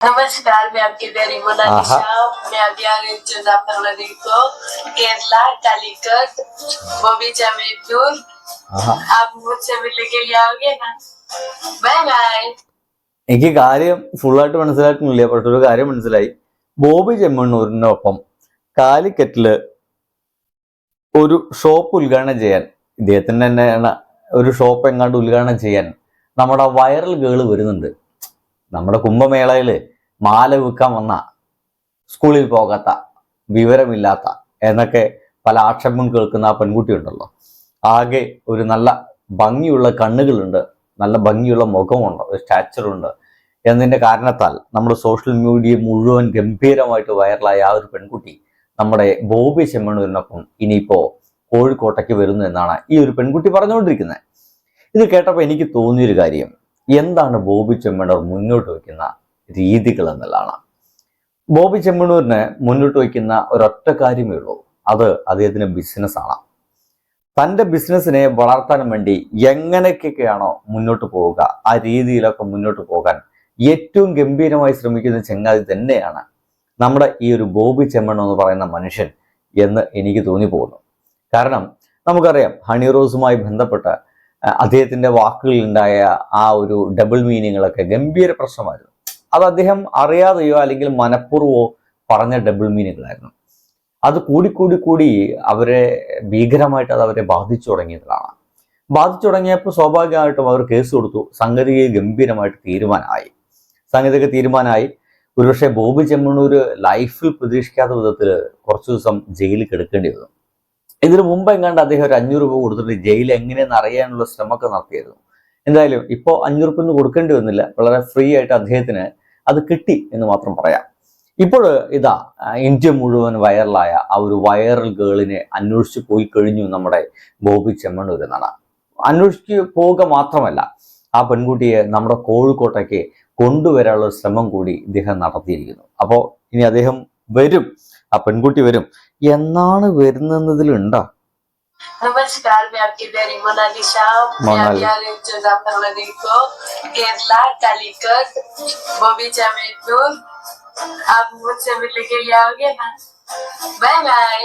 नमस्कार, मैं आपकी प्यारी मोनालिसा। मैं अभी आ गई हूँ मुजफ्फरनगर को, केरला, कालीकट, बॉबी चमेटूर। आप मुझसे मिलने के लिए आओगे ना? Bye bye. എനിക്ക് കാര്യം ഫുള്ളായിട്ട് മനസ്സിലാക്കുന്നില്ല, പക്ഷെ ഒരു കാര്യം മനസ്സിലായി. ബോബി ചെമ്മണ്ണൂരിനൊപ്പം കാലിക്കറ്റില് ഒരു ഷോപ്പ് ഉദ്ഘാടനം ചെയ്യാൻ, ഇദ്ദേഹത്തിന് തന്നെയാണ് ഒരു ഷോപ്പ് എങ്ങാണ്ട് ഉദ്ഘാടനം ചെയ്യാൻ നമ്മുടെ വൈറൽ ഗേള് വരുന്നുണ്ട്. നമ്മുടെ കുംഭമേളയില് മാല വിൽക്കാൻ വന്ന, സ്കൂളിൽ പോകാത്ത, വിവരമില്ലാത്ത എന്നൊക്കെ പല ആക്ഷേപം കേൾക്കുന്ന ആ പെൺകുട്ടി ഉണ്ടല്ലോ, ആകെ ഒരു നല്ല ഭംഗിയുള്ള കണ്ണുകളുണ്ട്, നല്ല ഭംഗിയുള്ള മുഖമുണ്ട്, ഒരു സ്റ്റാച്ചറുണ്ട് എന്നതിന്റെ കാരണത്താൽ നമ്മുടെ സോഷ്യൽ മീഡിയ മുഴുവൻ ഗംഭീരമായിട്ട് വൈറലായ ആ ഒരു പെൺകുട്ടി നമ്മുടെ ബോബി ചെമ്മണ്ണൂരിനൊപ്പം ഇനിയിപ്പോ കോഴിക്കോട്ടേക്ക് വരുന്നു എന്നാണ് ഈ ഒരു പെൺകുട്ടി പറഞ്ഞുകൊണ്ടിരിക്കുന്നത്. ഇത് കേട്ടപ്പോൾ എനിക്ക് തോന്നിയൊരു കാര്യം, എന്താണ് ബോബി ചെമ്മണ്ണൂർ മുന്നോട്ട് വയ്ക്കുന്ന രീതികൾ എന്നുള്ളതാണ്. ബോബി ചെമ്മണ്ണൂരിന് മുന്നോട്ട് വയ്ക്കുന്ന ഒരൊറ്റ കാര്യമേ ഉള്ളൂ, അത് അദ്ദേഹത്തിന് ബിസിനസ്സാണ്. തൻ്റെ ബിസിനസ്സിനെ വളർത്താൻ വേണ്ടി എങ്ങനെയൊക്കെയാണോ മുന്നോട്ട് പോവുക, ആ രീതിയിലൊക്കെ മുന്നോട്ട് പോകാൻ ഏറ്റവും ഗംഭീരമായി ശ്രമിക്കുന്ന ചങ്ങാതി തന്നെയാണ് നമ്മുടെ ഈ ഒരു ബോബി ചെമ്മണ്ണൂർ എന്ന് പറയുന്ന മനുഷ്യൻ എന്ന് എനിക്ക് തോന്നിപ്പോകുന്നു. കാരണം നമുക്കറിയാം, ഹണി റോസുമായി ബന്ധപ്പെട്ട് അദ്ദേഹത്തിൻ്റെ വാക്കുകളിലുണ്ടായ ആ ഒരു ഡബിൾ മീനിങ്ങുകളൊക്കെ ഗംഭീര പ്രശ്നമായിരുന്നു. അത് അദ്ദേഹം അറിയാതെയോ അല്ലെങ്കിൽ മനഃപൂർവ്വമോ പറഞ്ഞ ഡബിൾ മീനിങ്ങുകളായിരുന്നു. അത് കൂടി അവരെ ഭീകരമായിട്ട് അത് അവരെ ബാധിച്ചു തുടങ്ങിയതാണ്. ബാധിച്ചു തുടങ്ങിയപ്പോൾ സ്വാഭാവികമായിട്ടും അവർ കേസ് കൊടുത്തു. സംഗതിയെ ഗംഭീരമായിട്ട് തീരുമാനമായി. ഒരുപക്ഷെ ബോബി ചെമ്മണ്ണൂർ ലൈഫിൽ പ്രതീക്ഷിക്കാത്ത വിധത്തിൽ കുറച്ചു ദിവസം ജയിലിൽ കിടക്കേണ്ടി വന്നു. ഇതിനു മുമ്പ് എങ്ങാണ്ട് അദ്ദേഹം ഒരു 500 രൂപ കൊടുത്തിട്ട് ജയിൽ എങ്ങനെയെന്ന് അറിയാനുള്ള ശ്രമമൊക്കെ നടത്തിയായിരുന്നു. എന്തായാലും ഇപ്പോൾ 500 രൂപ ഒന്നും കൊടുക്കേണ്ടി വന്നില്ല, വളരെ ഫ്രീ ആയിട്ട് അദ്ദേഹത്തിന് അത് കിട്ടി എന്ന് മാത്രം പറയാം. ഇപ്പോൾ ഇതാ ഇന്ത്യ മുഴുവൻ വൈറലായ ആ ഒരു വൈറൽ ഗേളിനെ അന്വേഷിച്ച് പോയി കഴിഞ്ഞു നമ്മുടെ ബോബി ചെമ്മണ്ണൂർ എന്നാണ്. അന്വേഷിച്ച് പോവുക മാത്രമല്ല, ആ പെൺകുട്ടിയെ നമ്മുടെ കോഴിക്കോട്ടേക്ക് കൊണ്ടുവരാനുള്ള ശ്രമം കൂടി ഇദ്ദേഹം നടത്തിയിരിക്കുന്നു. അപ്പോൾ ഇനി അദ്ദേഹം വരും, ആ പെൺകുട്ടി വരും. എന്നാണ് വരുന്നതിലുണ്ടോ? नमस्कार, मैं आपकी प्यारी मोनालिसा। मैं अभी आ गई हूँ मुजफ्फरनगर को, केरला, कालीकट, बॉबी चमेटूर. आप मुझसे मिलने के लिए आओगे ना? Bye bye.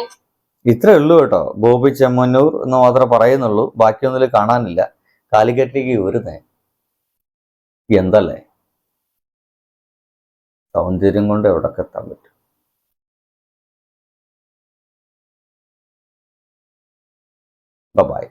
ഇത്രേ ഉള്ളൂ കേട്ടോ, ബോബി ചെമ്മണ്ണൂർ എന്ന് മാത്രമേ പറയുന്നുള്ളൂ, ബാക്കിയൊന്നും കാണാനില്ല. കാലിക്കറ്റിലേക്ക് വരുന്നേ എന്തല്ലേ, സൗന്ദര്യം കൊണ്ട് എവിടൊക്കെ എത്താൻ പറ്റും. ബൈ.